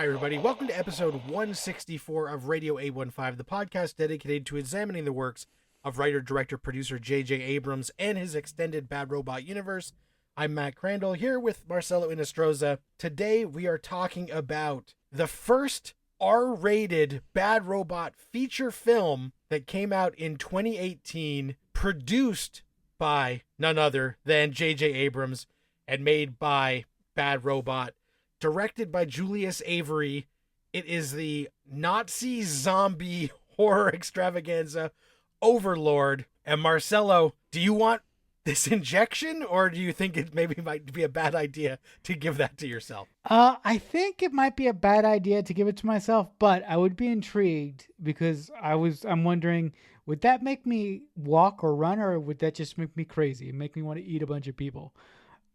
Hi, everybody. Welcome to episode 164 of Radio 815, the podcast dedicated to examining the works of writer, director, producer J.J. Abrams and his extended Bad Robot universe. I'm Matt Crandall, here with Marcelo Inostroza. Today, we are talking about the first R-rated Bad Robot feature film that came out in 2018, produced by none other than J.J. Abrams and made by Bad Robot. Directed by Julius Avery. It is the Nazi zombie horror extravaganza Overlord. And Marcelo, do you want this injection, or do you think it maybe might be a bad idea to give that to yourself? I think it might be a bad idea to give it to myself, but I would be intrigued because I'm wondering, would that make me walk or run, or would that just make me crazy, make me want to eat a bunch of people?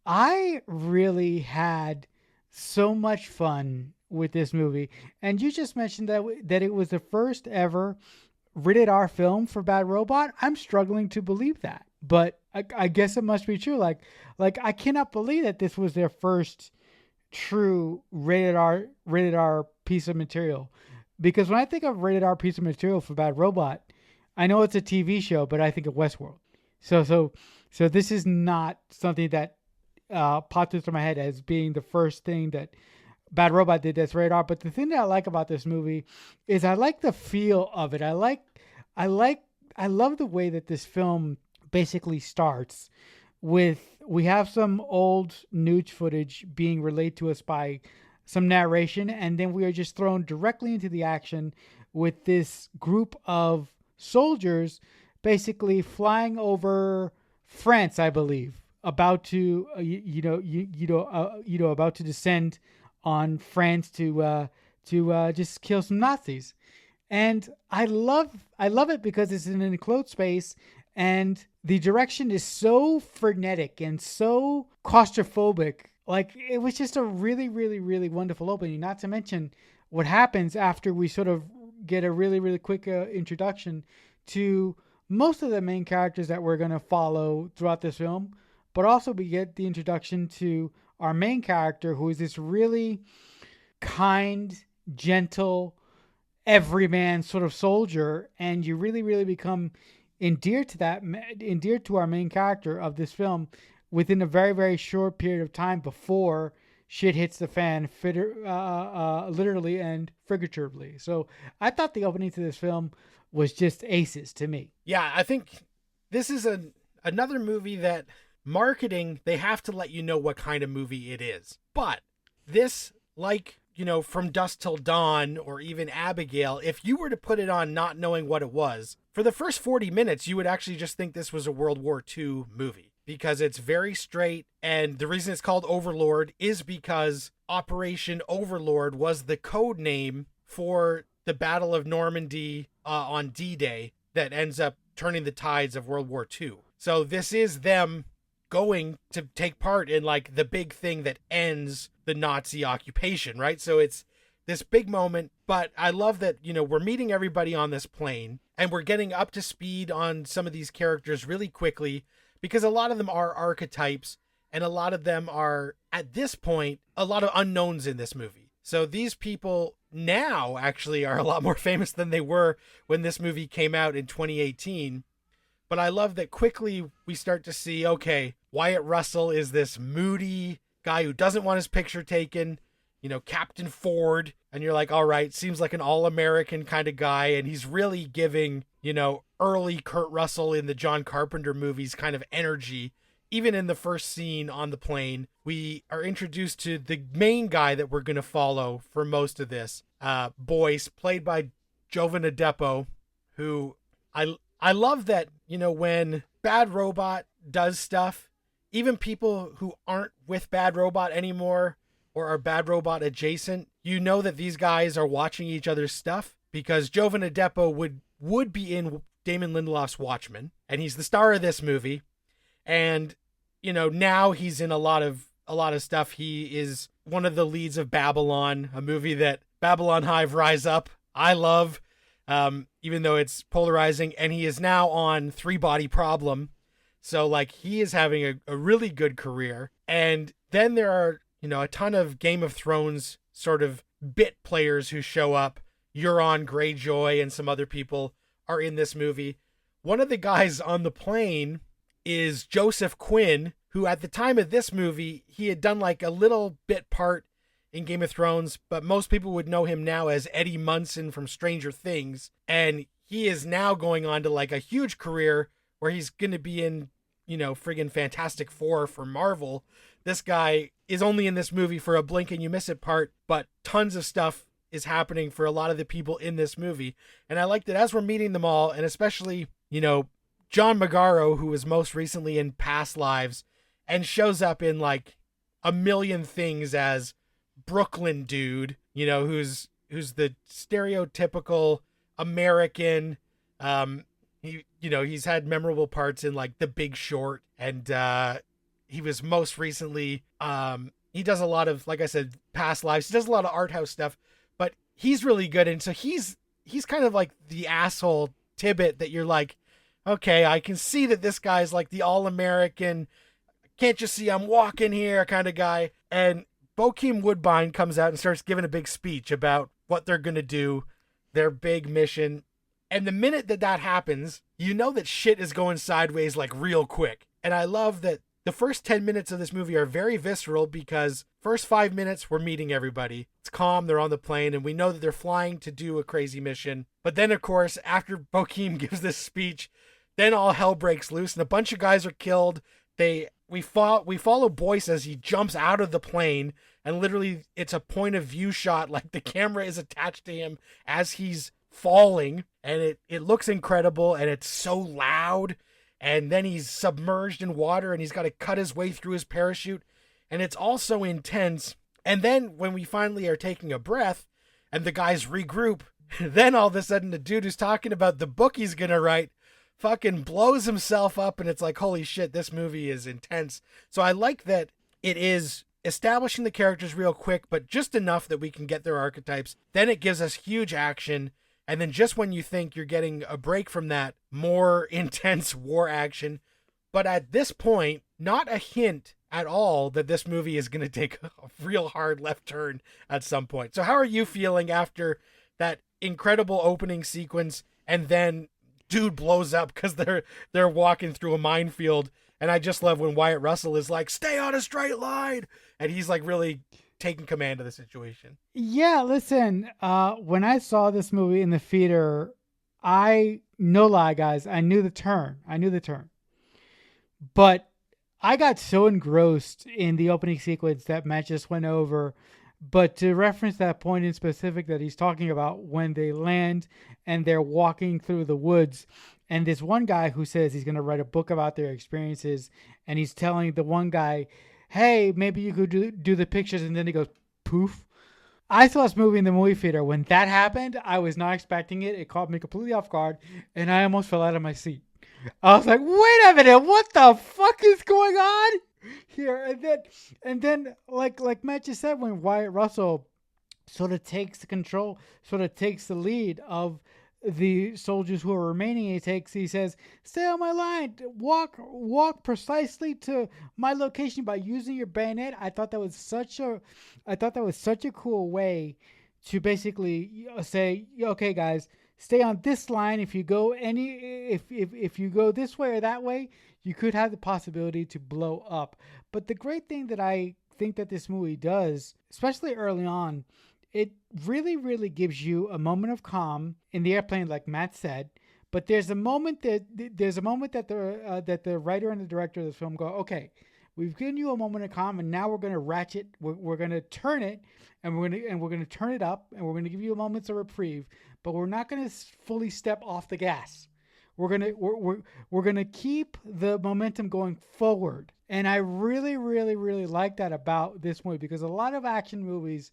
I really had so much fun with this movie, and you just mentioned that it was the first ever rated R film for Bad Robot. I'm struggling to believe that, but I guess it must be true. Like I cannot believe that this was their first true rated R piece of material. Because when I think of rated R piece of material for Bad Robot, I know it's a TV show, but I think of Westworld. So this is not something that popped into my head as being the first thing that Bad Robot did that's rated R. But the thing that I like about this movie is I like the feel of it. I love the way that this film basically starts with, we have some old news footage being relayed to us by some narration, and then we are just thrown directly into the action with this group of soldiers basically flying over France, I believe, about to about to descend on France to just kill some Nazis. And I love it because it's in an enclosed space, and the direction is so frenetic and so claustrophobic. Like, it was just a really, really, really wonderful opening. Not to mention what happens after we sort of get a really, really quick introduction to most of the main characters that we're going to follow throughout this film. But also we get the introduction to our main character, who is this really kind, gentle, everyman sort of soldier. And you really, really become endeared to our main character of this film within a very, very short period of time before shit hits the fan, literally and figuratively. So I thought the opening to this film was just aces to me. Yeah, I think this is another movie that marketing, they have to let you know what kind of movie it is. But this, like, From Dusk Till Dawn or even Abigail, if you were to put it on not knowing what it was, for the first 40 minutes, you would actually just think this was a World War II movie, because it's very straight. And the reason it's called Overlord is because Operation Overlord was the code name for the Battle of Normandy on D-Day that ends up turning the tides of World War II. So this is them going to take part in, like, the big thing that ends the Nazi occupation, right? So it's this big moment, but I love that, we're meeting everybody on this plane, and we're getting up to speed on some of these characters really quickly, because a lot of them are archetypes, and a lot of them are, at this point, a lot of unknowns in this movie. So these people now actually are a lot more famous than they were when this movie came out in 2018. But I love that quickly we start to see, okay, Wyatt Russell is this moody guy who doesn't want his picture taken, Captain Ford. And you're like, all right, seems like an all-American kind of guy. And he's really giving, early Kurt Russell in the John Carpenter movies kind of energy. Even in the first scene on the plane, we are introduced to the main guy that we're going to follow for most of this, Boyce, played by Jovan Adepo, who I love that, when Bad Robot does stuff, even people who aren't with Bad Robot anymore or are Bad Robot adjacent, that these guys are watching each other's stuff, because Jovan Adepo would be in Damon Lindelof's Watchmen, and he's the star of this movie. And, now he's in a lot of stuff. He is one of the leads of Babylon, a movie that Babylon Hive Rise Up, I love. Even though it's polarizing, and he is now on Three Body Problem. So, like, he is having a really good career. And then there are, a ton of Game of Thrones sort of bit players who show up. Euron Greyjoy and some other people are in this movie. One of the guys on the plane is Joseph Quinn, who at the time of this movie, he had done like a little bit part in Game of Thrones, but most people would know him now as Eddie Munson from Stranger Things. And he is now going on to like a huge career where he's going to be in, friggin' Fantastic Four for Marvel. This guy is only in this movie for a blink and you miss it part, but tons of stuff is happening for a lot of the people in this movie. And I like that as we're meeting them all, and especially, John Magaro, who was most recently in Past Lives and shows up in like a million things as Brooklyn dude, who's the stereotypical American. He's had memorable parts in like The Big Short, and he was most recently, he does a lot of, like I said, Past Lives. He does a lot of art house stuff, but he's really good. And so he's kind of like the asshole Tibbet that you're like, okay, I can see that this guy's like the all-American, can't you see I'm walking here kind of guy. And Bokeem Woodbine comes out and starts giving a big speech about what they're going to do, their big mission. And the minute that happens, you know that shit is going sideways like real quick. And I love that the first 10 minutes of this movie are very visceral because first 5 minutes, we're meeting everybody. It's calm, they're on the plane, and we know that they're flying to do a crazy mission. But then, of course, after Bokeem gives this speech, then all hell breaks loose and a bunch of guys are killed. We follow Boyce as he jumps out of the plane, and literally it's a point of view shot, like the camera is attached to him as he's falling, and it looks incredible, and it's so loud. And then he's submerged in water and he's got to cut his way through his parachute, and it's all so intense. And then when we finally are taking a breath and the guys regroup, then all of a sudden the dude who's talking about the book he's gonna write fucking blows himself up, and it's like, holy shit, this movie is intense. So I like that it is establishing the characters real quick, but just enough that we can get their archetypes. Then it gives us huge action. And then just when you think you're getting a break from that, more intense war action. But at this point, not a hint at all that this movie is going to take a real hard left turn at some point. So how are you feeling after that incredible opening sequence, and then dude blows up because they're walking through a minefield? And I just love when Wyatt Russell is like, stay on a straight line, and he's like really taking command of the situation. Yeah, listen, when I saw this movie in the theater, no lie, guys, I knew the turn. But I got so engrossed in the opening sequence that Matt just went over. But to reference that point in specific that he's talking about, when they land and they're walking through the woods, and there's one guy who says he's going to write a book about their experiences, and he's telling the one guy, hey, maybe you could do the pictures, and then he goes, poof. I saw this movie in the movie theater. When that happened, I was not expecting it. It caught me completely off guard, and I almost fell out of my seat. I was like, wait a minute, what the fuck is going on here? And then like Matt just said, when Wyatt Russell sort of takes the control, sort of takes the lead of the soldiers who are remaining, he says, stay on my line, walk precisely to my location by using your bayonet. I thought that was such a cool way to basically say, okay guys, stay on this line. If you go if you go this way or that way, you could have the possibility to blow up. But the great thing that I think that this movie does, especially early on, it really, really gives you a moment of calm in the airplane, like Matt said. But there's a moment that the writer and the director of the film go, okay, we've given you a moment of calm, and now we're going to ratchet. We're going to turn it, and we're going to turn it up, and we're going to give you a moment of reprieve. But we're not going to fully step off the gas. We're gonna keep the momentum going forward. And I really, really, really like that about this movie, because a lot of action movies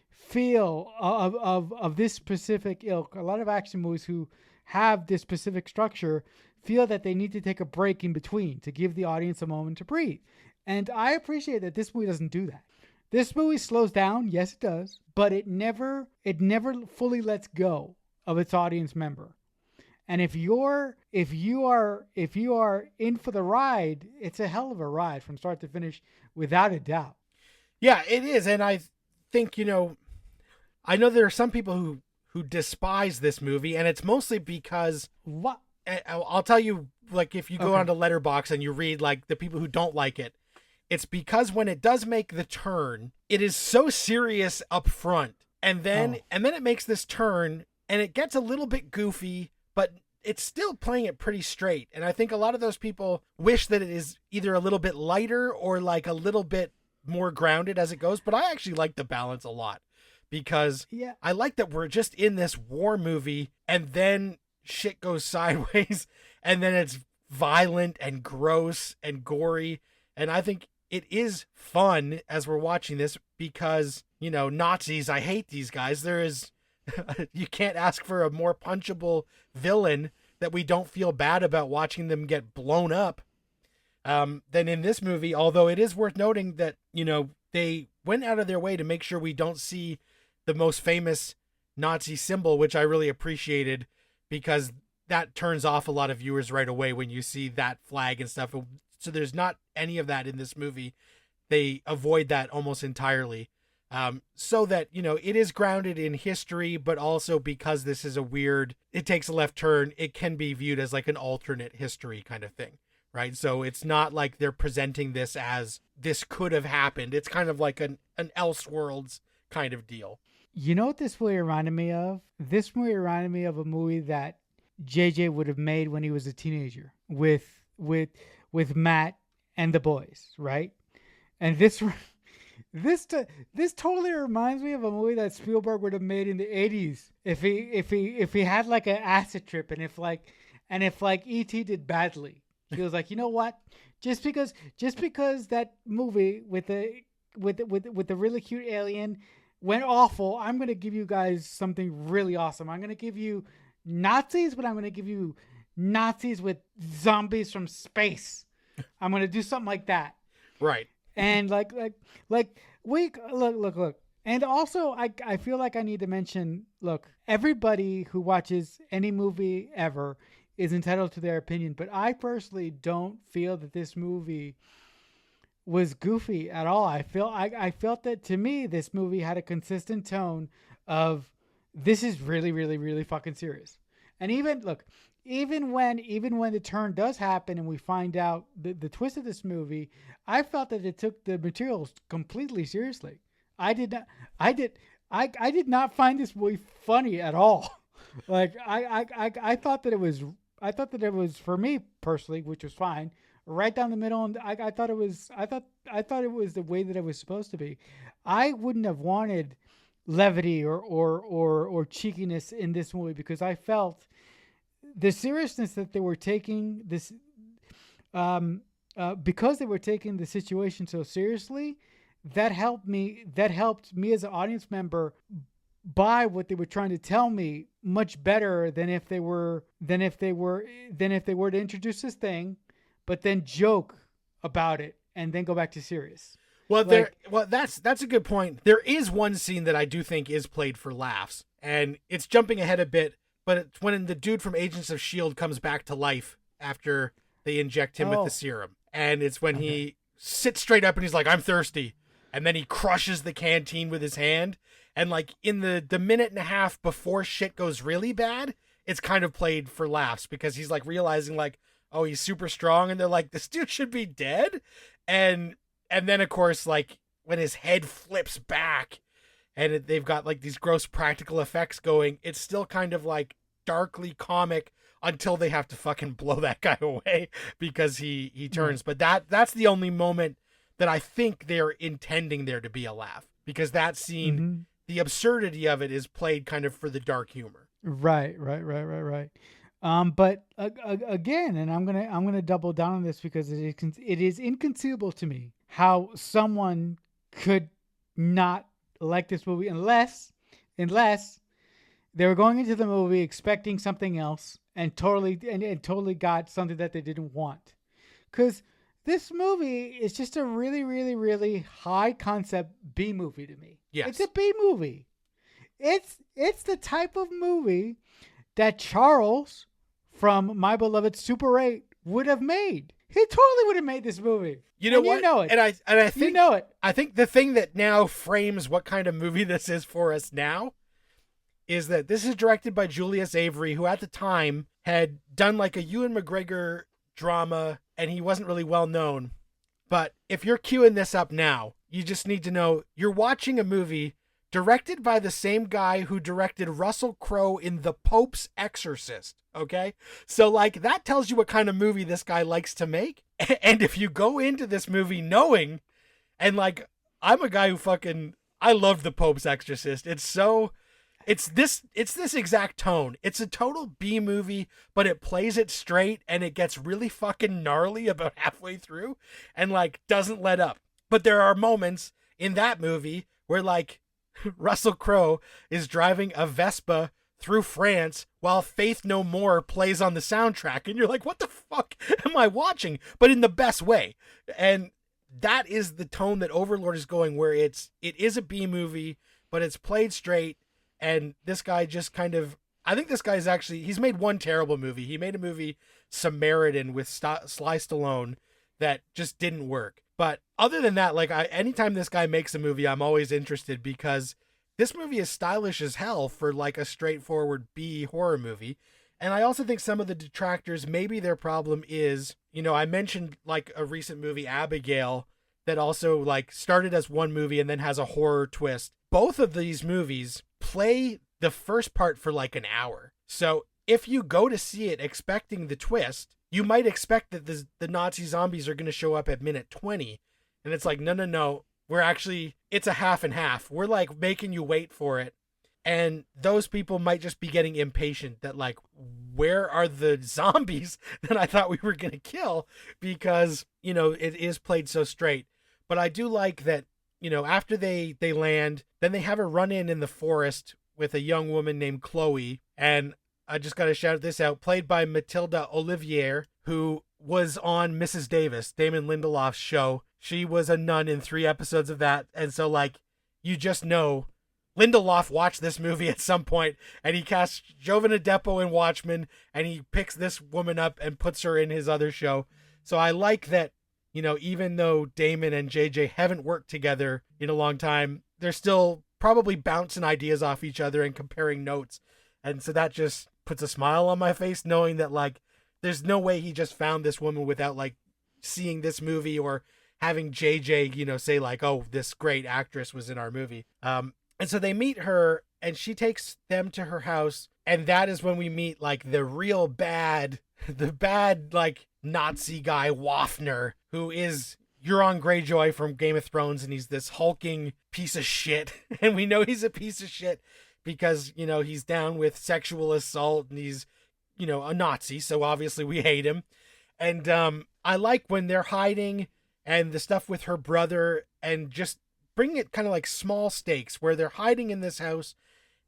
feel of this specific ilk. A lot of action movies who have this specific structure feel that they need to take a break in between to give the audience a moment to breathe. And I appreciate that this movie doesn't do that. This movie slows down, yes it does, but it never fully lets go of its audience member. And if you are in for the ride, it's a hell of a ride from start to finish, without a doubt. Yeah, it is. And I think, I know there are some people who despise this movie, and it's mostly because What? I'll tell you, like, if you go Okay. onto Letterboxd and you read like the people who don't like it, it's because when it does make the turn, it is so serious up front, and then Oh. it makes this turn, and it gets a little bit goofy, but it's still playing it pretty straight. And I think a lot of those people wish that it is either a little bit lighter or like a little bit more grounded as it goes. But I actually like the balance a lot because Yeah. I like that we're just in this war movie and then shit goes sideways and then it's violent and gross and gory. And I think it is fun as we're watching this because, you know, Nazis, I hate these guys. There is, you can't ask for a more punchable villain that we don't feel bad about watching them get blown up than in this movie. Although it is worth noting that, you know, they went out of their way to make sure we don't see the most famous Nazi symbol, which I really appreciated because that turns off a lot of viewers right away when you see that flag and stuff. So there's not any of that in this movie. They avoid that almost entirely. So that, you know, it is grounded in history, but also because this is it takes a left turn, it can be viewed as like an alternate history kind of thing, right? So it's not like they're presenting this as this could have happened. It's kind of like an Elseworlds kind of deal. You know what this movie reminded me of? This movie reminded me of a movie that JJ would have made when he was a teenager with Matt and the boys, right? And this totally reminds me of a movie that Spielberg would have made in the 80s if he had like an acid trip and if E.T. did badly. He was like, "You know what? Just because that movie with the really cute alien went awful, I'm going to give you guys something really awesome. I'm going to give you Nazis, but I'm going to give you Nazis with zombies from space. I'm going to do something like that." Right. And we look. And also I feel like I need to mention, look, everybody who watches any movie ever is entitled to their opinion, but I personally don't feel that this movie was goofy at all. I felt that, to me, this movie had a consistent tone of, this is really, really, really fucking serious. And even when the turn does happen and we find out the twist of this movie, I felt that it took the materials completely seriously. I did not find this movie funny at all. Like I thought that it was, for me personally, which was fine, right down the middle, and I thought it was the way that it was supposed to be. I wouldn't have wanted levity or cheekiness in this movie because I felt the seriousness that they were taking this, because they were taking the situation so seriously, that helped me as an audience member buy what they were trying to tell me much better than if they were to introduce this thing, but then joke about it and then go back to serious. Well, that's a good point. There is one scene that I do think is played for laughs, and it's jumping ahead a bit, but it's when the dude from Agents of S.H.I.E.L.D. comes back to life after they inject him with the serum. And it's when he sits straight up and he's like, "I'm thirsty." And then he crushes the canteen with his hand. And like in the minute and a half before shit goes really bad, it's kind of played for laughs because he's like realizing like, oh, he's super strong. And they're like, this dude should be dead. And then of course, like when his head flips back and they've got like these gross practical effects going, it's still kind of like darkly comic until they have to fucking blow that guy away because he turns. But that's the only moment that I think they're intending there to be a laugh, because that scene, the absurdity of it is played kind of for the dark humor. Right. But again, and I'm gonna double down on this because it is inconceivable to me how someone could not like this movie unless they were going into the movie expecting something else and totally got something that they didn't want. Because this movie is just a really, really, really high concept B movie to me. Yes. It's a B movie. It's the type of movie that Charles from My Beloved Super 8 would have made. He totally would have made this movie. You know And what? You know it. And I think You know it. I think the thing that now frames what kind of movie this is for us now is that this is directed by Julius Avery, who at the time had done like a Ewan McGregor drama, and he wasn't really well known. But if you're queuing this up now, you just need to know you're watching a movie directed by the same guy who directed Russell Crowe in The Pope's Exorcist. Okay? So, like, that tells you what kind of movie this guy likes to make. And if you go into this movie knowing, and like, I'm a guy who I love The Pope's Exorcist. It's this exact tone. It's a total B movie, but it plays it straight and it gets really fucking gnarly about halfway through and like doesn't let up. But there are moments in that movie where like Russell Crowe is driving a Vespa through France while Faith No More plays on the soundtrack, and you're like, what the fuck am I watching? But in the best way. And that is the tone that Overlord is going, where it is a B movie, but it's played straight. And this guy just kind of, I think this guy's actually, he's made one terrible movie. He made a movie, Samaritan, with Sly Stallone that just didn't work. But other than that, like, anytime this guy makes a movie, I'm always interested, because this movie is stylish as hell for like a straightforward B horror movie. And I also think some of the detractors, maybe their problem is, you know, I mentioned like a recent movie, Abigail, that also like started as one movie and then has a horror twist. Both of these movies play the first part for like an hour. So if you go to see it expecting the twist, you might expect that the Nazi zombies are going to show up at minute 20. And it's like, no. It's a half and half. We're like making you wait for it. And those people might just be getting impatient that like, where are the zombies that I thought we were going to kill? Because, you know, it is played so straight. But I do like that, you know, after they land, then they have a run-in in the forest with a young woman named Chloe. And I just got to shout this out, played by Matilda Olivier, who was on Mrs. Davis, Damon Lindelof's show. She was a nun in 3 episodes of that. And so, like, you just know Lindelof watched this movie at some point, and he casts Jovana Depo in Watchmen, and he picks this woman up and puts her in his other show. So I like that, you know, even though Damon and JJ haven't worked together in a long time, they're still probably bouncing ideas off each other and comparing notes. And so that just puts a smile on my face, knowing that, like, there's no way he just found this woman without, like, seeing this movie or having JJ, you know, say, like, oh, this great actress was in our movie. And so they meet her, and she takes them to her house, and that is when we meet, like, the real bad, like, Nazi guy, Waffner, who is Euron Greyjoy from Game of Thrones, and he's this hulking piece of shit. And we know he's a piece of shit because, you know, he's down with sexual assault, and he's, you know, a Nazi, so obviously we hate him. And I like when they're hiding and the stuff with her brother, and just bring it kind of like small stakes where they're hiding in this house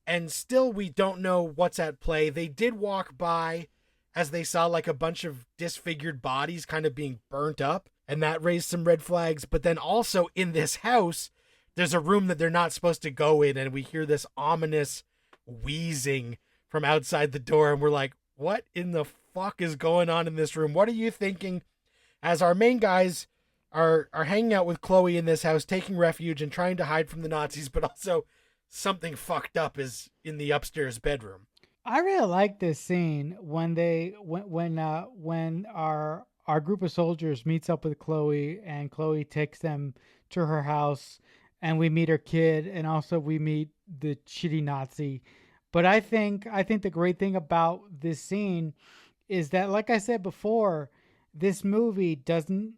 and still we don't know what's at play. They did walk by as they saw like a bunch of disfigured bodies kind of being burnt up, and that raised some red flags. But then also in this house, there's a room that they're not supposed to go in, and we hear this ominous wheezing from outside the door, and we're like, what in the fuck is going on in this room? What are you thinking as our main guys are hanging out with Chloe in this house, taking refuge and trying to hide from the Nazis, but also something fucked up is in the upstairs bedroom? I really like this scene when our group of soldiers meets up with Chloe, and Chloe takes them to her house, and we meet her kid, and also we meet the shitty Nazi. But I think the great thing about this scene is that, like I said before, this movie doesn't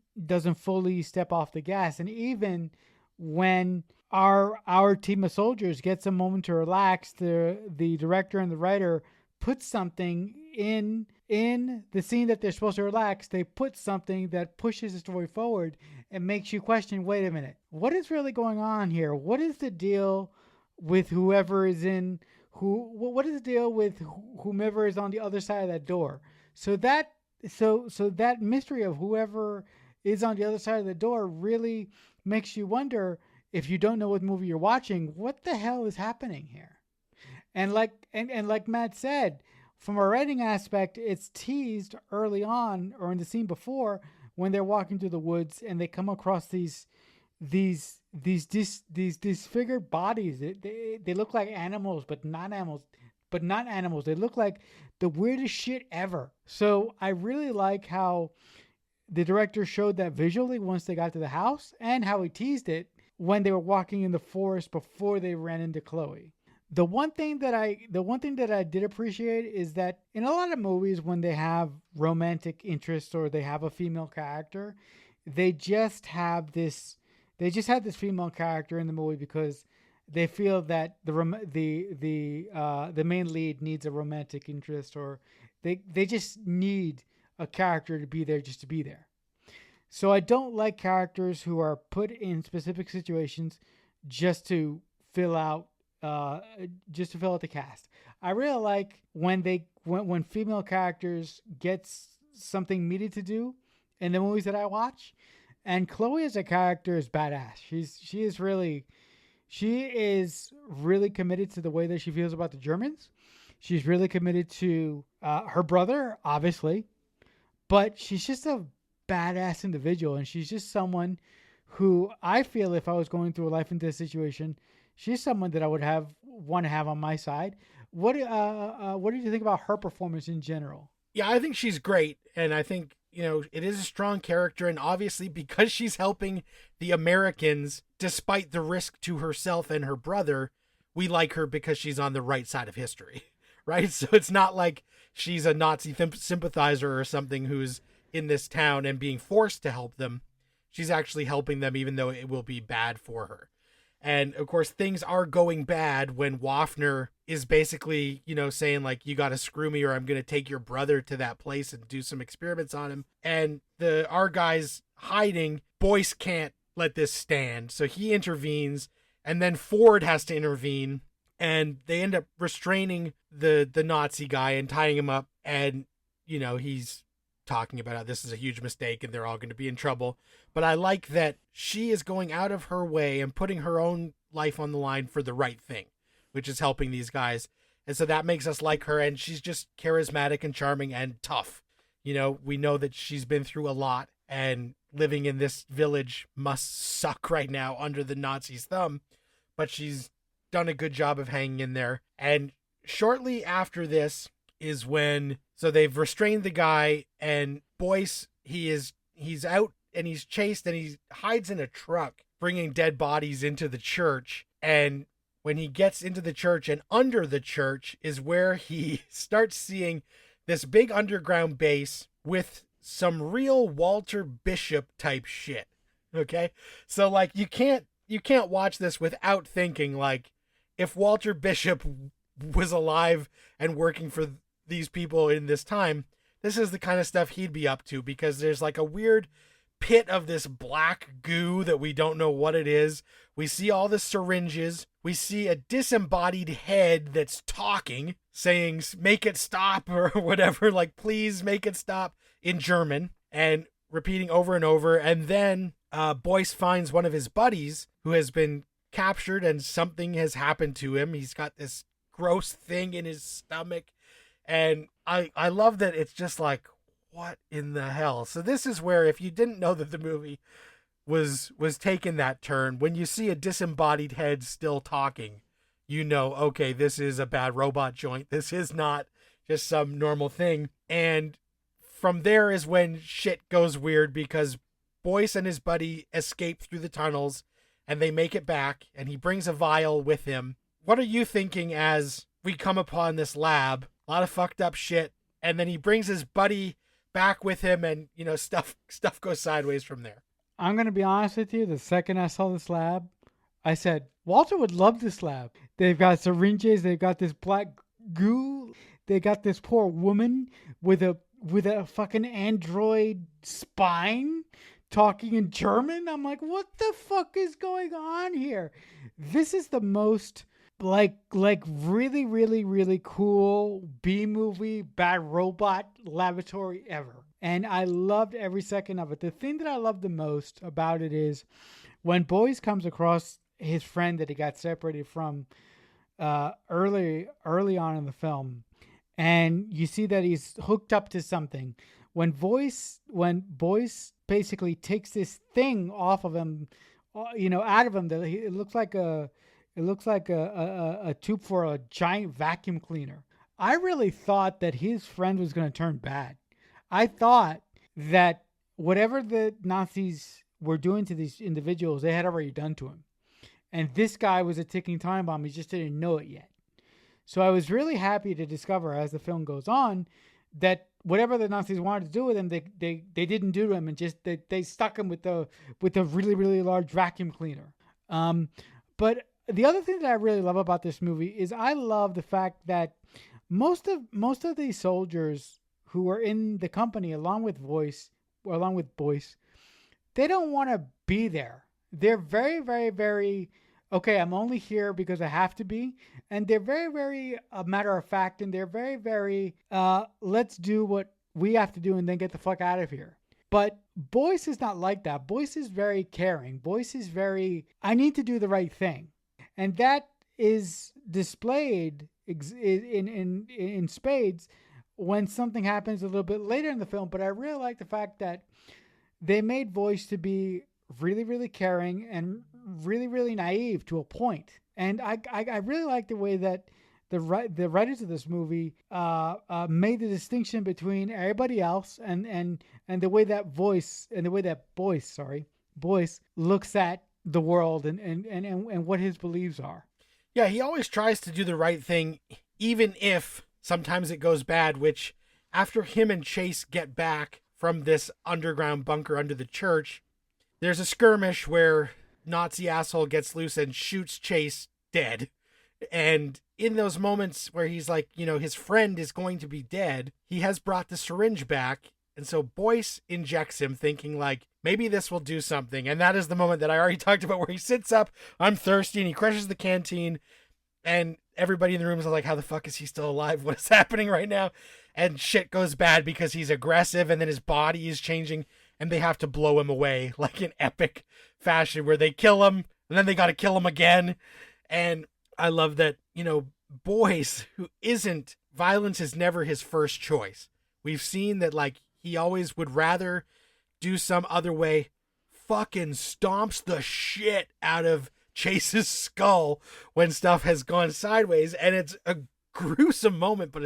fully step off the gas. And even when our team of soldiers gets a moment to relax, the director and the writer put something in the scene that they're supposed to relax. They put something that pushes the story forward and makes you question, wait a minute, what is really going on here? What is the deal with whoever is in what is the deal with whomever is on the other side of that door? So that mystery of whoever is on the other side of the door really makes you wonder, if you don't know what movie you're watching, what the hell is happening here? And like Matt said, from a writing aspect, it's teased early on or in the scene before, when they're walking through the woods and they come across these disfigured bodies. They look like animals, but not animals. But not animals. They look like the weirdest shit ever. So I really like how the director showed that visually once they got to the house, and how he teased it when they were walking in the forest before they ran into Chloe. The one thing that I did appreciate is that in a lot of movies, when they have romantic interests or they have a female character, they just have this this female character in the movie because they feel that the main lead needs a romantic interest, or they just need a character to be there just to be there. So I don't like characters who are put in specific situations just to fill out the cast. I really like when female characters get something meaty to do in the movies that I watch. And Chloe as a character is badass. She is really committed to the way that she feels about the Germans. She's really committed to her brother, obviously, but she's just a badass individual, and she's just someone who I feel if I was going through a life and death situation, she's someone that I would want to have on my side. What did you think about her performance in general? Yeah, I think she's great, and I think it is a strong character, and obviously because she's helping the Americans despite the risk to herself and her brother, we like her because she's on the right side of history, right? So it's not like she's a Nazi sympathizer or something who's in this town and being forced to help them. She's actually helping them even though it will be bad for her. And of course, things are going bad when Waffner is basically, saying like, you got to screw me or I'm going to take your brother to that place and do some experiments on him. And our guy's hiding. Boyce can't let this stand. So he intervenes, and then Ford has to intervene, and they end up restraining the Nazi guy and tying him up. And, he's talking about how this is a huge mistake and they're all going to be in trouble. But I like that she is going out of her way and putting her own life on the line for the right thing, which is helping these guys. And so that makes us like her, and she's just charismatic and charming and tough. We know that she's been through a lot, and living in this village must suck right now under the Nazis' thumb, but she's done a good job of hanging in there. And shortly after this is when, so they've restrained the guy, and Boyce, he's out and he's chased, and he hides in a truck bringing dead bodies into the church. And when he gets into the church and under the church is where he starts seeing this big underground base with some real Walter Bishop type shit. Okay. So like, you can't watch this without thinking like, if Walter Bishop was alive and working for these people in this time, this is the kind of stuff he'd be up to, because there's like a weird pit of this black goo that we don't know what it is. We see all the syringes. We see a disembodied head that's talking, saying, make it stop or whatever, like, please make it stop in German, and repeating over and over. And then Boyce finds one of his buddies who has been captured and something has happened to him. He's got this gross thing in his stomach. And I love that it's just like, what in the hell? So this is where, if you didn't know that the movie was taking that turn, when you see a disembodied head still talking, okay, this is a bad robot joint. This is not just some normal thing. And from there is when shit goes weird, because Boyce and his buddy escape through the tunnels and they make it back, and he brings a vial with him. What are you thinking as we come upon this lab? A lot of fucked up shit. And then he brings his buddy back with him, and stuff goes sideways from there. I'm going to be honest with you. The second I saw this lab, I said, Walter would love this lab. They've got syringes. They've got this black goo. They got this poor woman with a fucking android spine talking in German. I'm like, what the fuck is going on here? This is the most like really, really, really cool B-movie bad robot laboratory ever. And I loved every second of it. The thing that I love the most about it is when Boyce comes across his friend that he got separated from early on in the film, and you see that he's hooked up to something when Boyce basically takes this thing off of him, out of him, that it looks like a tube for a giant vacuum cleaner. I really thought that his friend was going to turn bad. I thought that whatever the Nazis were doing to these individuals, they had already done to him. And this guy was a ticking time bomb. He just didn't know it yet. So I was really happy to discover as the film goes on that whatever the Nazis wanted to do with him, they didn't do to him, and just they stuck him with a really, really large vacuum cleaner. But the other thing that I really love about this movie is I love the fact that most of these soldiers who are in the company along with Boyce, they don't want to be there. They're very, very, very okay. I'm only here because I have to be, and they're very, very matter of fact, and they're very, very let's do what we have to do and then get the fuck out of here. But Boyce is not like that. Boyce is very caring. Boyce is very, I need to do the right thing. And that is displayed in spades when something happens a little bit later in the film. But I really like the fact that they made Boyce to be really, really caring and really, really naive to a point. And I really like the way that the writers of this movie made the distinction between everybody else and the way that Boyce looks at the world and what his beliefs are. Yeah, he always tries to do the right thing, even if sometimes it goes bad, which after him and Chase get back from this underground bunker under the church, there's a skirmish where Nazi asshole gets loose and shoots Chase dead. And in those moments where he's like, his friend is going to be dead, he has brought the syringe back. And so Boyce injects him thinking like, maybe this will do something. And that is the moment that I already talked about where he sits up, I'm thirsty, and he crushes the canteen. And everybody in the room is like, how the fuck is he still alive? What is happening right now? And shit goes bad because he's aggressive and then his body is changing and they have to blow him away like in epic fashion where they kill him and then they got to kill him again. And I love that, Boyce, who isn't, violence is never his first choice. We've seen that like he always would rather do some other way, fucking stomps the shit out of Chase's skull when stuff has gone sideways. And it's a gruesome moment, but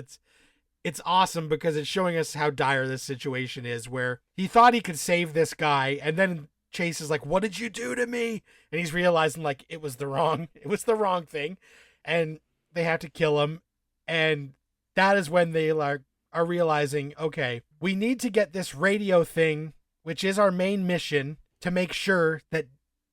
it's awesome because it's showing us how dire this situation is, where he thought he could save this guy, and then Chase is like, what did you do to me? And he's realizing like it was the wrong thing, and they have to kill him. And that is when they are realizing, okay, we need to get this radio thing, which is our main mission, to make sure that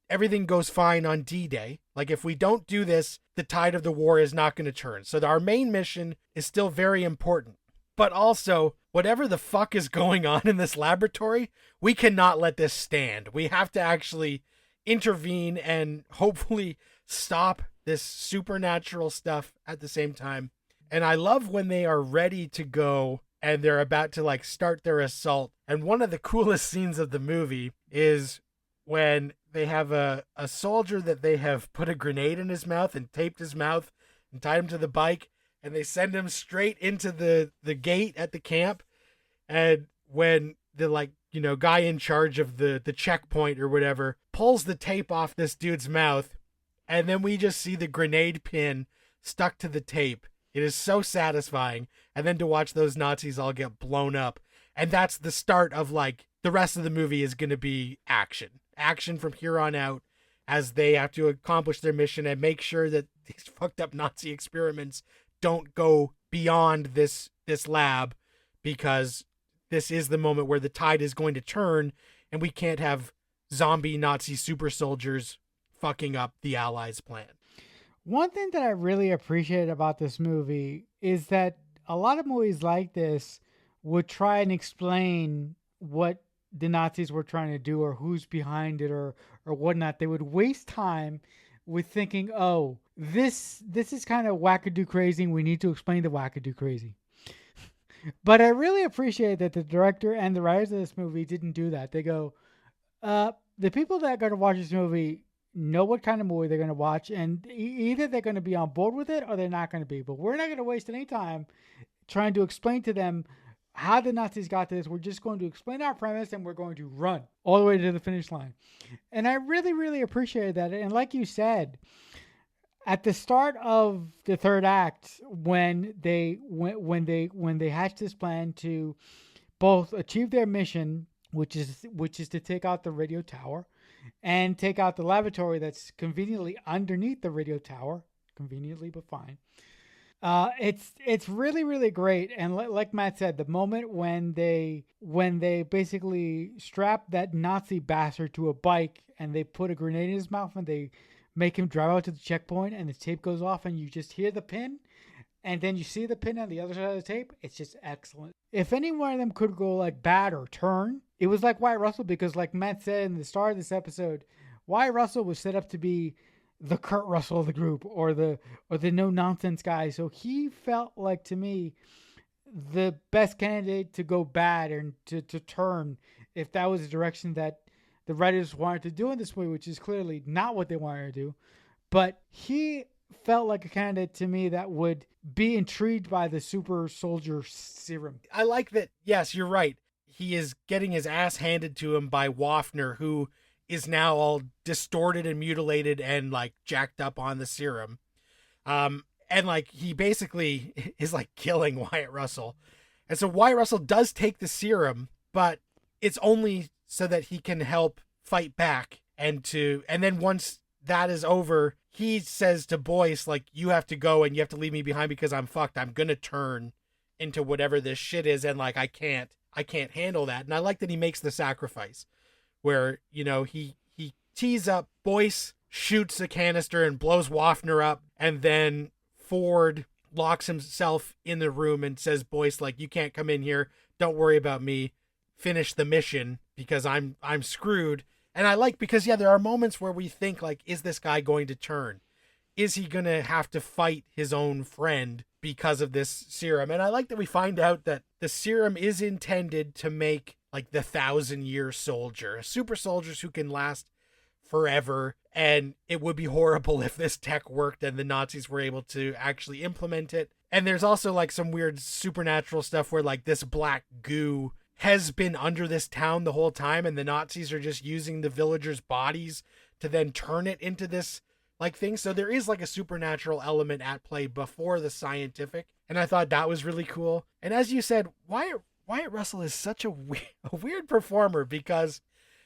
everything goes fine on D-Day. Like if we don't do this, the tide of the war is not going to turn. So our main mission is still very important. But also, whatever the fuck is going on in this laboratory, we cannot let this stand. We have to actually intervene and hopefully stop this supernatural stuff at the same time. And I love when they are ready to go and they're about to like start their assault. And one of the coolest scenes of the movie is when they have a soldier that they have put a grenade in his mouth and taped his mouth and tied him to the bike. And they send him straight into the gate at the camp. And when the guy in charge of the checkpoint or whatever pulls the tape off this dude's mouth, and then we just see the grenade pin stuck to the tape. It is so satisfying. And then to watch those Nazis all get blown up. And that's the start of like the rest of the movie is going to be action. Action from here on out as they have to accomplish their mission and make sure that these fucked up Nazi experiments don't go beyond this lab, because this is the moment where the tide is going to turn and we can't have zombie Nazi super soldiers fucking up the Allies' plan. One thing that I really appreciate about this movie is that a lot of movies like this would try and explain what the Nazis were trying to do or who's behind it or whatnot. They would waste time with thinking, oh, this is kind of wackadoo crazy, and we need to explain the wackadoo crazy. But I really appreciate that the director and the writers of this movie didn't do that. They go, the people that are going to watch this movie know what kind of movie they're going to watch, and either they're going to be on board with it or they're not going to be. But we're not going to waste any time trying to explain to them how the Nazis got to this. We're just going to explain our premise and we're going to run all the way to the finish line. And I really, really appreciated that. And like you said, at the start of the third act, when they hatched this plan to both achieve their mission, which is to take out the radio tower and take out the laboratory that's conveniently underneath the radio tower, conveniently but fine. It's really, really great, and like Matt said, the moment when they basically strap that Nazi bastard to a bike and they put a grenade in his mouth and they make him drive out to the checkpoint and the tape goes off and you just hear the pin and then you see the pin on the other side of the tape. It's just excellent. If any one of them could go like bad or turn, it was like Wyatt Russell, because like Matt said in the start of this episode, Wyatt Russell was set up to be the Kurt Russell of the group, or the no nonsense guy. So he felt like, to me, the best candidate to go bad and to turn if that was the direction that the writers wanted to do in this movie, which is clearly not what they wanted to do. But he felt like a candidate to me that would be intrigued by the super soldier serum. I like that. Yes, you're right. He is getting his ass handed to him by Waffner, who is now all distorted and mutilated and like jacked up on the serum. And like he basically is like killing Wyatt Russell. And so Wyatt Russell does take the serum, but it's only so that he can help fight back and then once that is over, he says to Boyce, like, you have to go and you have to leave me behind because I'm fucked. I'm going to turn into whatever this shit is. And like, I can't handle that. And I like that he makes the sacrifice where, he tees up Boyce, shoots a canister and blows Waffner up. And then Ford locks himself in the room and says, Boyce, like, you can't come in here. Don't worry about me. Finish the mission because I'm screwed. And I like, because there are moments where we think like, is this guy going to turn? Is he going to have to fight his own friend because of this serum? And I like that we find out that the serum is intended to make like the 1,000-year soldier, super soldiers who can last forever. And it would be horrible if this tech worked and the Nazis were able to actually implement it. And there's also like some weird supernatural stuff where like this black goo has been under this town the whole time, and the Nazis are just using the villagers' bodies to then turn it into this like thing. So there is like a supernatural element at play before the scientific, and I thought that was really cool. And as you said, Wyatt Russell is such a weird performer, because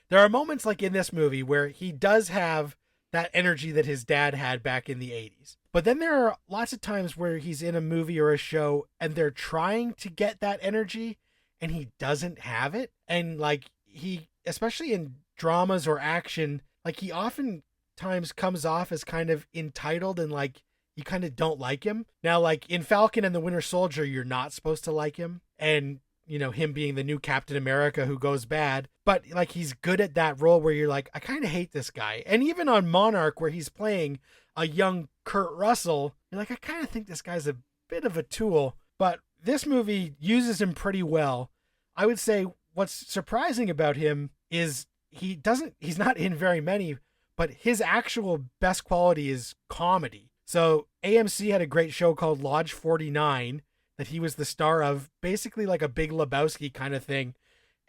there are moments like in this movie where he does have that energy that his dad had back in the 80s. But then there are lots of times where he's in a movie or a show and they're trying to get that energy and he doesn't have it. And like he, especially in dramas or action, like he oftentimes comes off as kind of entitled and like you kind of don't like him. Now, like in Falcon and the Winter Soldier, you're not supposed to like him. And, him being the new Captain America who goes bad. But like he's good at that role where you're like, I kind of hate this guy. And even on Monarch, where he's playing a young Kurt Russell, you're like, I kind of think this guy's a bit of a tool. But this movie uses him pretty well. I would say what's surprising about him is he's not in very many, but his actual best quality is comedy. So AMC had a great show called Lodge 49 that he was the star of, basically like a Big Lebowski kind of thing.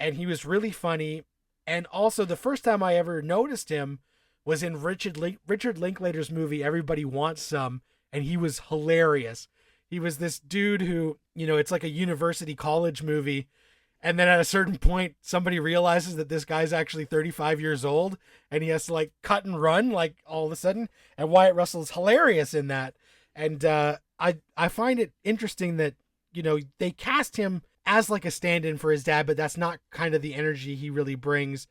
And he was really funny. And also the first time I ever noticed him was in Richard Linklater's movie, Everybody Wants Some. And he was hilarious. He was this dude who, it's like a university college movie. And then at a certain point, somebody realizes that this guy's actually 35 years old and he has to like cut and run like all of a sudden. And Wyatt Russell's hilarious in that. And I find it interesting that, they cast him as like a stand-in for his dad, but that's not kind of the energy he really brings.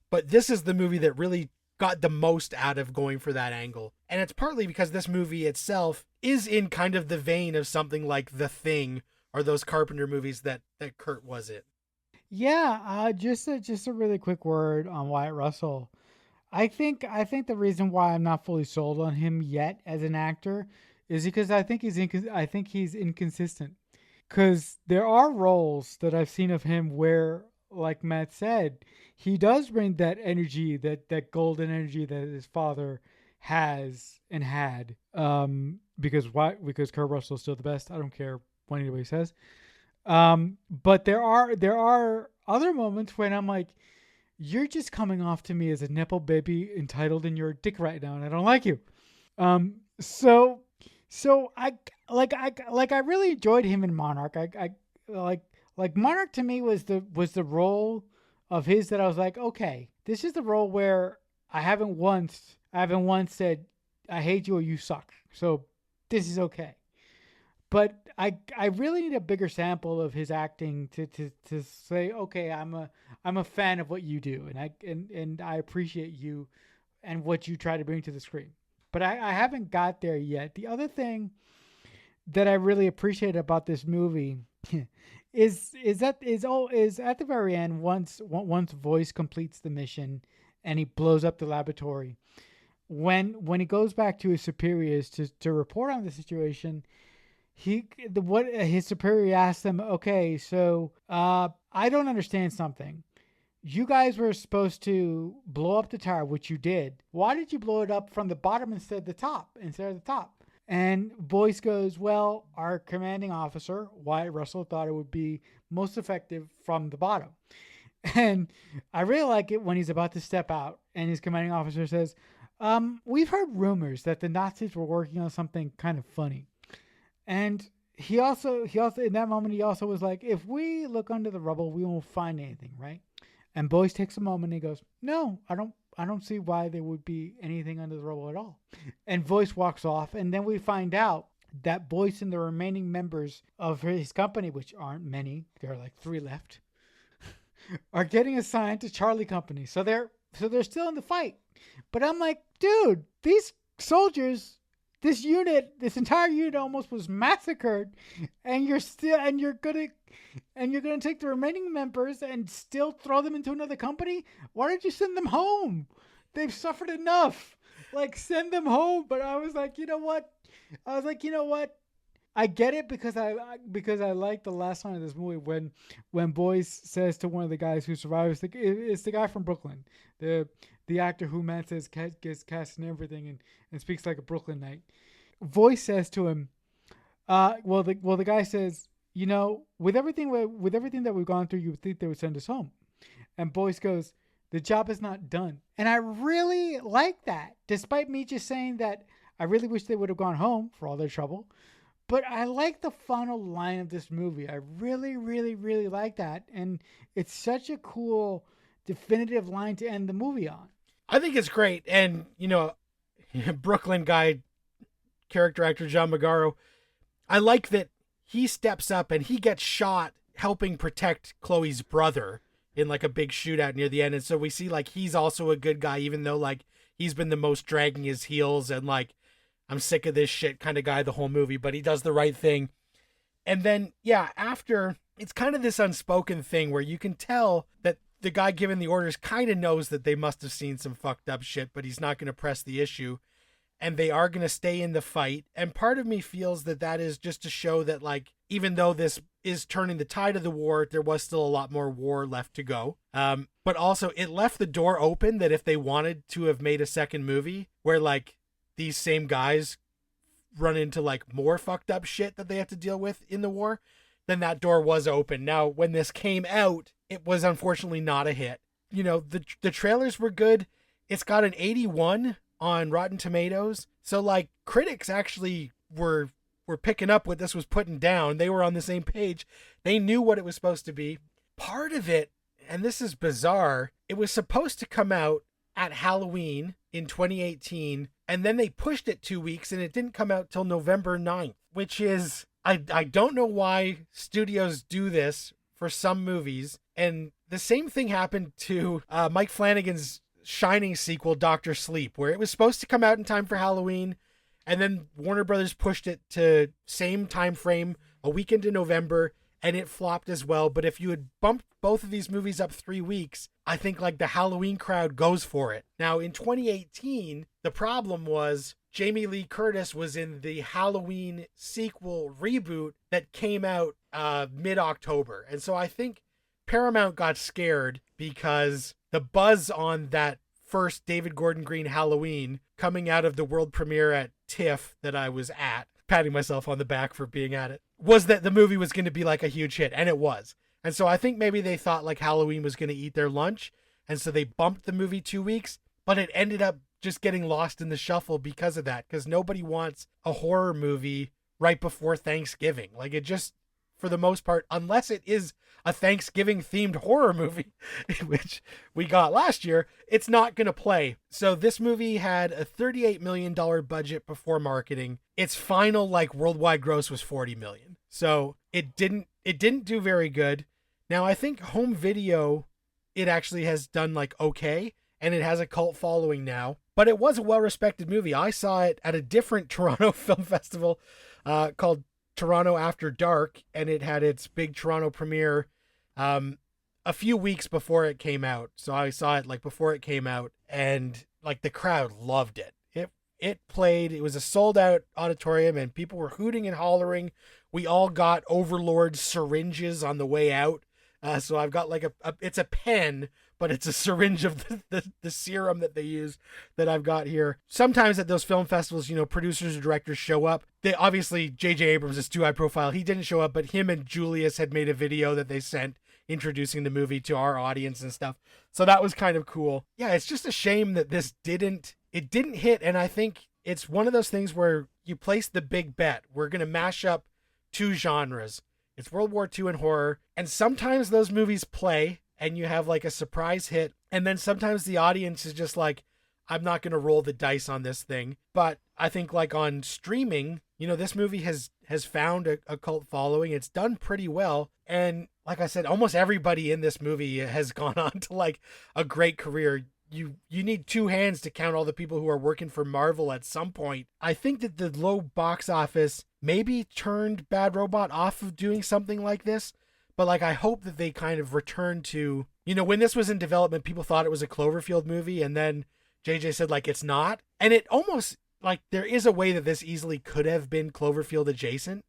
But this is the movie that really got the most out of going for that angle. And it's partly because this movie itself is in kind of the vein of something like The Thing or those Carpenter movies that Kurt was in. Yeah, just a really quick word on Wyatt Russell. I think the reason why I'm not fully sold on him yet as an actor is because I think he's inconsistent. Because there are roles that I've seen of him where, like Matt said, he does bring that energy, that golden energy that his father has and had. Because Kurt Russell's still the best. I don't care what anybody says. But there are other moments when I'm like, you're just coming off to me as a nipple baby entitled in your dick right now, and I don't like you. So I really enjoyed him in Monarch. I like Monarch to me was the role of his that I was like, okay, this is the role where I haven't once said I hate you or you suck. So this is okay. But I really need a bigger sample of his acting to say, okay, I'm a fan of what you do, and I appreciate you and what you try to bring to the screen. But I haven't got there yet. The other thing that I really appreciate about this movie is at the very end, once Voice completes the mission and he blows up the laboratory. When he goes back to his superiors to report on the situation, what his superior asked him, okay, so I don't understand something. You guys were supposed to blow up the tower, which you did. Why did you blow it up from the bottom instead of the top? And Boyce goes, well, our commanding officer, Wyatt Russell, thought it would be most effective from the bottom. And I really like it when he's about to step out and his commanding officer says, we've heard rumors that the Nazis were working on something kind of funny. And he also in that moment he also was like, if we look under the rubble, we won't find anything, right? And Boyce takes a moment and he goes, no, I don't see why there would be anything under the rubble at all. And Boyce walks off, and then we find out that Boyce and the remaining members of his company, which aren't many, there are like 3 left, are getting assigned to Charlie Company. So they're still in the fight. But I'm like, dude, these soldiers, this entire unit almost was massacred, and you're gonna take the remaining members and still throw them into another company? Why don't you send them home? They've suffered enough. Like, send them home. But I was like, you know what? I get it because I like the last line of this movie when Boyce says to one of the guys who survives, it's the guy from Brooklyn, the actor who Matt says gets cast in everything and speaks like a Brooklynite. Voice says to him, the guy says, with everything that we've gone through, you would think they would send us home. And Boyce goes, the job is not done. And I really like that, despite me just saying that I really wish they would have gone home for all their trouble. But I like the final line of this movie. I really, really, really like that. And it's such a cool, definitive line to end the movie on. I think it's great. And, Brooklyn guy, character actor John Magaro, I like that he steps up and he gets shot helping protect Chloe's brother in like a big shootout near the end. And so we see like he's also a good guy, even though like he's been the most dragging his heels and like, I'm sick of this shit kind of guy the whole movie, but he does the right thing. And then, yeah, after, it's kind of this unspoken thing where you can tell that the guy giving the orders kind of knows that they must have seen some fucked up shit, but he's not going to press the issue. And they are going to stay in the fight. And part of me feels that is just to show that, like, even though this is turning the tide of the war, there was still a lot more war left to go. But also, it left the door open that if they wanted to have made a second movie where, like, these same guys run into like more fucked up shit that they have to deal with in the war, then that door was open. Now, when this came out, it was unfortunately not a hit. The trailers were good. It's got an 81 on Rotten Tomatoes. So like critics actually were picking up what this was putting down. They were on the same page. They knew what it was supposed to be. Part of it, and this is bizarre, it was supposed to come out at Halloween in 2018, and then they pushed it 2 weeks and it didn't come out till November 9th, which is, I don't know why studios do this for some movies. And the same thing happened to Mike Flanagan's Shining sequel, Doctor Sleep, where it was supposed to come out in time for Halloween, and then Warner Brothers pushed it to same time frame, a week into November, and it flopped as well. But if you had bumped both of these movies up 3 weeks, I think like the Halloween crowd goes for it. Now in 2018, the problem was Jamie Lee Curtis was in the Halloween sequel reboot that came out mid-October. And so I think Paramount got scared because the buzz on that first David Gordon Green Halloween coming out of the world premiere at TIFF that I was at, patting myself on the back for being at it, was that the movie was going to be like a huge hit, and it was. And so I think maybe they thought like Halloween was going to eat their lunch, and so they bumped the movie 2 weeks, but it ended up just getting lost in the shuffle because of that, because nobody wants a horror movie right before Thanksgiving. Like, it just, for the most part, unless it is a Thanksgiving themed horror movie, which we got last year, it's not going to play. So this movie had a $38 million budget before marketing. Its final like worldwide gross was $40 million. So it didn't do very good. Now I think home video, it actually has done like okay, and it has a cult following now, but it was a well-respected movie. I saw it at a different Toronto film festival called Toronto After Dark, and it had its big Toronto premiere a few weeks before it came out. So I saw it like before it came out, and like the crowd loved it. It played, it was a sold out auditorium, and people were hooting and hollering. We all got Overlord syringes on the way out. So I've got like it's a pen, but it's a syringe of the serum that they use that I've got here. Sometimes at those film festivals, you know, producers or directors show up. They obviously, J.J. Abrams is too high profile. He didn't show up, but him and Julius had made a video that they sent introducing the movie to our audience and stuff. So that was kind of cool. Yeah, it's just a shame that this didn't hit. And I think it's one of those things where you place the big bet. We're going to mash up two genres. It's World War II and horror. And sometimes those movies play and you have like a surprise hit. And then sometimes the audience is just like, I'm not going to roll the dice on this thing. But I think like on streaming, you know, this movie has found a cult following. It's done pretty well. And like I said, almost everybody in this movie has gone on to like a great career. You need two hands to count all the people who are working for Marvel at some point. I think that the low box office maybe turned Bad Robot off of doing something like this. But like, I hope that they kind of return to, you know, when this was in development, people thought it was a Cloverfield movie. And then JJ said like, it's not. And it almost like there is a way that this easily could have been Cloverfield adjacent,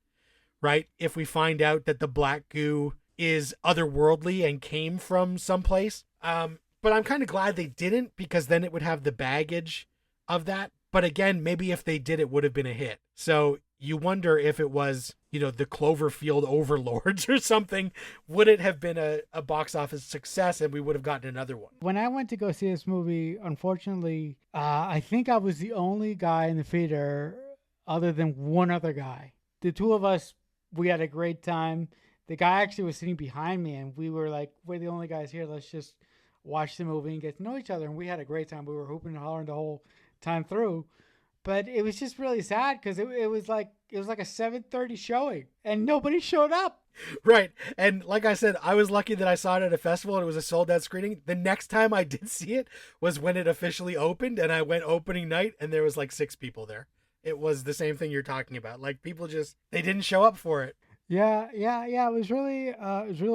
right? If we find out that the black goo is otherworldly and came from someplace. But I'm kind of glad they didn't, because then it would have the baggage of that. But again, maybe if they did, it would have been a hit. So you wonder if it was, you know, the Cloverfield Overlords or something, would it have been a box office success and we would have gotten another one? When I went to go see this movie, unfortunately, I think I was the only guy in the theater other than one other guy. The two of us, we had a great time. The guy actually was sitting behind me, and we were like, we're the only guys here. Let's just watch the movie and get to know each other. And we had a great time. We were hooping and hollering the whole time through. But it was just really sad because it was like a 7:30 showing and nobody showed up. Right. And like I said, I was lucky that I saw it at a festival and it was a sold out screening. The next time I did see it was when it officially opened, and I went opening night and there was like 6 people there. It was the same thing you're talking about. Like, people just, they didn't show up for it. Yeah. It was really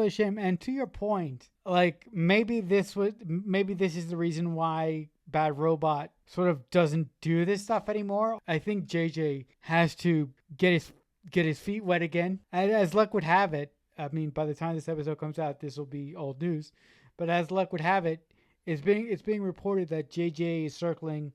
a shame. And to your point, like maybe this is the reason why Bad Robot sort of doesn't do this stuff anymore. I think JJ has to get his feet wet again. And as luck would have it, I mean, by the time this episode comes out, this will be old news. But as luck would have it, it's being reported that JJ is circling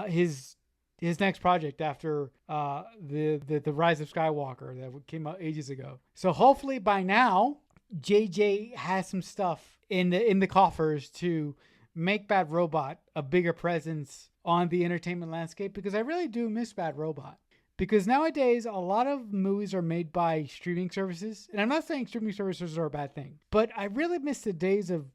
his next project after the Rise of Skywalker that came out ages ago. So hopefully by now, JJ has some stuff in the coffers to make Bad Robot a bigger presence on the entertainment landscape, because I really do miss Bad Robot. Because nowadays, a lot of movies are made by streaming services. And I'm not saying streaming services are a bad thing, but I really miss the days of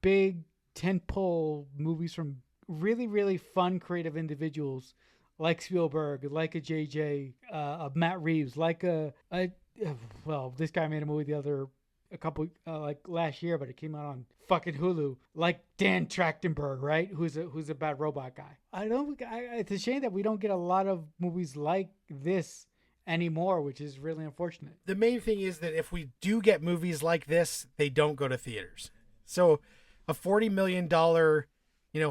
big tentpole movies from really, really fun, creative individuals like Spielberg, like a JJ, Matt Reeves, like this guy made a movie like last year, but it came out on fucking Hulu, like Dan Trachtenberg, right? Who's a Bad Robot guy. It's a shame that we don't get a lot of movies like this anymore, which is really unfortunate. The main thing is that if we do get movies like this, they don't go to theaters. So a $40 million,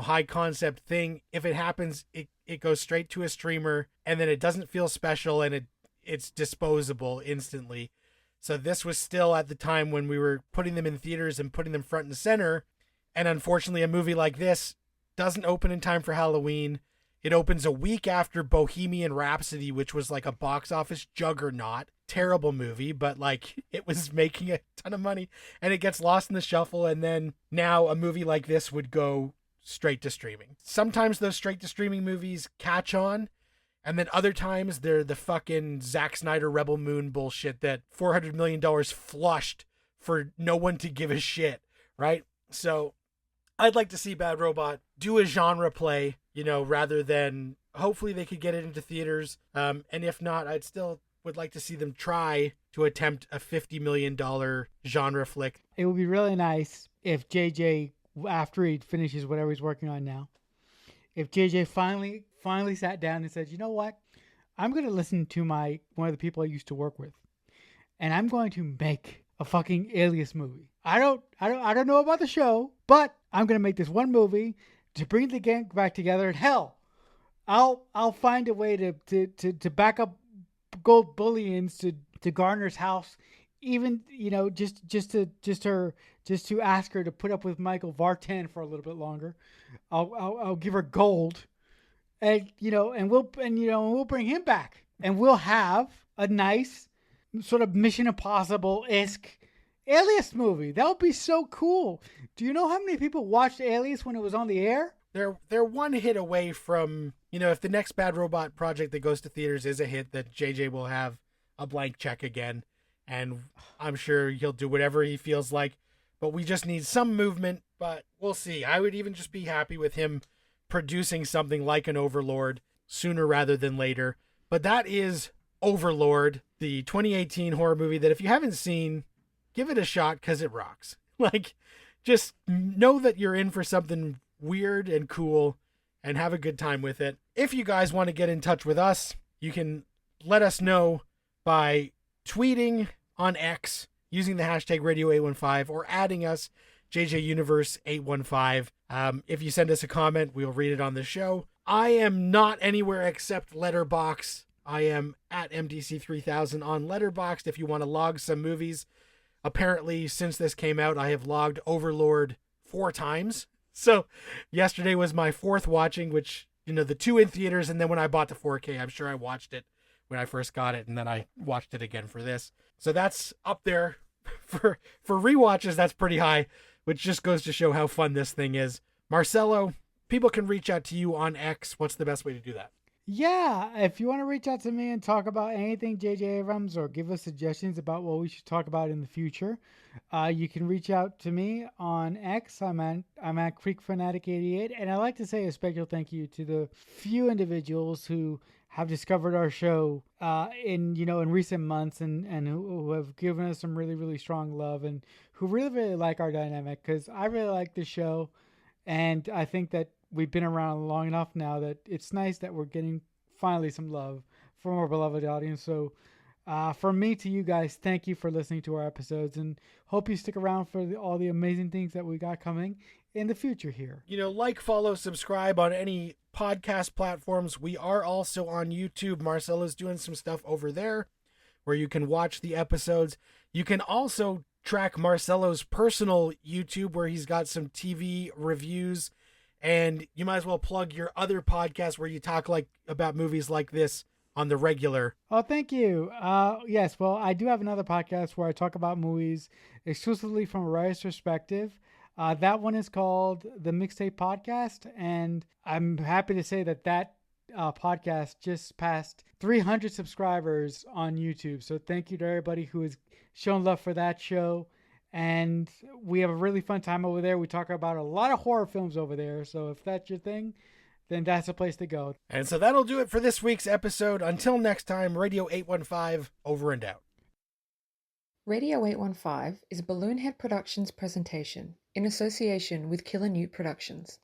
high concept thing, if it happens, it goes straight to a streamer, and then it doesn't feel special, and it's disposable instantly. So this was still at the time when we were putting them in theaters and putting them front and center. And unfortunately, a movie like this doesn't open in time for Halloween. It opens a week after Bohemian Rhapsody, which was like a box office juggernaut. Terrible movie, but like it was making a ton of money, and it gets lost in the shuffle. And then now a movie like this would go straight to streaming. Sometimes those straight to streaming movies catch on, and then other times they're the fucking Zack Snyder Rebel Moon bullshit that $400 million flushed for no one to give a shit, right? So I'd like to see Bad Robot do a genre play, rather than, hopefully they could get it into theaters. And if not, I'd still would like to see them try to attempt a $50 million genre flick. It would be really nice if JJ, after he finishes whatever he's working on now, if JJ finally sat down and said, you know what, I'm going to listen to one of the people I used to work with, and I'm going to make a fucking Alias movie. I don't know about the show, but I'm going to make this one movie to bring the gang back together. And hell, I'll find a way to back up gold bullions to Garner's house, even just to ask her to put up with Michael Vartan for a little bit longer. I'll give her gold, and we'll bring him back, and we'll have a nice sort of Mission Impossible-esque Alias movie. That would be so cool. Do you know how many people watched Alias when it was on the air? They're one hit away from, if the next Bad Robot project that goes to theaters is a hit, that JJ will have a blank check again. And I'm sure he'll do whatever he feels like. But we just need some movement, but we'll see. I would even just be happy with him producing something like an Overlord sooner rather than later. But that is Overlord, the 2018 horror movie that if you haven't seen, give it a shot because it rocks. Like, just know that you're in for something weird and cool and have a good time with it. If you guys want to get in touch with us, you can let us know by tweeting on X using the hashtag Radio815 or adding us, JJUniverse815. If you send us a comment, we'll read it on the show. I am not anywhere except Letterboxd. I am at MDC3000 on Letterboxd if you want to log some movies. Apparently, since this came out, I have logged Overlord 4 times. So yesterday was my 4th watching, which, the 2 in theaters, and then when I bought the 4K, I'm sure I watched it when I first got it, and then I watched it again for this. So that's up there. For rewatches, that's pretty high, which just goes to show how fun this thing is. Marcelo, people can reach out to you on X. What's the best way to do that? Yeah, if you want to reach out to me and talk about anything J.J. Abrams or give us suggestions about what we should talk about in the future, you can reach out to me on X. I'm at CreekFanatic88, and I'd like to say a special thank you to the few individuals who have discovered our show in recent months and who have given us some really, really strong love and who really, really like our dynamic, because I really like the show, and I think that we've been around long enough now that it's nice that we're getting finally some love from our beloved audience. So from me to you guys, thank you for listening to our episodes, and hope you stick around for all the amazing things that we got coming in the future here. Like, follow, subscribe on any podcast platforms. We are also on YouTube. Marcelo's doing some stuff over there where you can watch the episodes. You can also track Marcelo's personal YouTube where he's got some TV reviews. And you might as well plug your other podcast where you talk about movies like this on the regular. Oh, thank you. Yes, well, I do have another podcast where I talk about movies exclusively from a writer's perspective. That one is called The Mixtape Podcast, and I'm happy to say that podcast just passed 300 subscribers on YouTube. So thank you to everybody who has shown love for that show. And we have a really fun time over there. We talk about a lot of horror films over there. So if that's your thing, then that's the place to go. And so that'll do it for this week's episode. Until next time, Radio 815, over and out. Radio 815 is a Balloonhead Productions presentation in association with Killer Newt Productions.